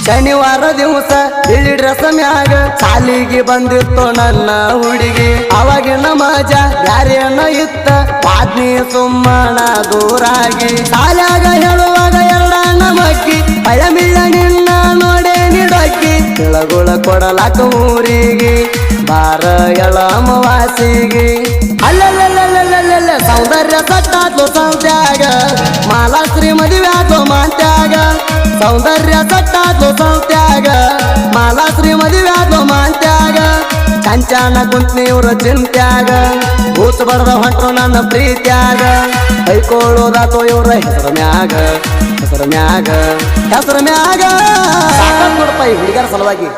ಶನಿವಾರ ದಿವಸ ಬಿಳಿ ಡ್ರೆಸ್ ಮ್ಯಾಗ ಸಾಲಿಗೆ ಬಂದಿತ್ತು ನನ್ನ ಹುಡುಗಿ ಅವಾಗಿನ ಮಜಾ ಬ್ಯಾರೇನ ಇತ್ತ ಪಾದ್ನಿ ಸುಮ್ಮನ ದೂರಾಗಿ ಸಾಲಾಗ ಹೇಳುವಾಗ ಎರಡಣ್ಣ ಮಕ್ಕಿ ಪಳಮಿಳ್ಳ ನಿನ್ನ ನೋಡೇ ನಿಡಕ್ಕಿ ಕೆಳಗುಳ ಕೊಡಲಾಕ ಊರಿಗೆ ಬಾರ ಎಳಮವಾಸಿಗೆ ಅಲ್ಲಲ್ಲ ಸೌಂದರ್ಯ ಸಟ್ಟಾತ್ಲು ಸಂತ್ಯಾಗ ಮಾಲಾಶ್ರೀ ಮದುವೆ ಆತ್ಲು ಮಾಂತ್ಯಾಗ ಸೌಂದರ್ಯ ಸಟ್ಟಾತ್ಲು ಸಂತ್ಯಾಗ ಮಾಲಾಶ್ರೀ ಮದುವೆ ಆತ್ಲು ಮಾಂತ್ಯಾಗ ಕಂಚಾನ ಕುಂತ್ನಿವ್ರ ಚಿಂತ್ಯಾಗ ಕೂತ್ ಬಡ್ದ ಹೊಂಟ್ರು ನನ್ನ ಪ್ರೀತ್ಯಾಗ ಕೈಕೊಳ್ಳೋದಾತೋ ಇವ್ರ ಹೆಸರು ಮ್ಯಾಗ ಹೆಸರು ಮ್ಯಾಗ ಹೆಸರು ಮ್ಯಾಗ ಕೊಡಪ್ಪ ಈ ಹುಡುಗರ ಸಲುವಾಗಿ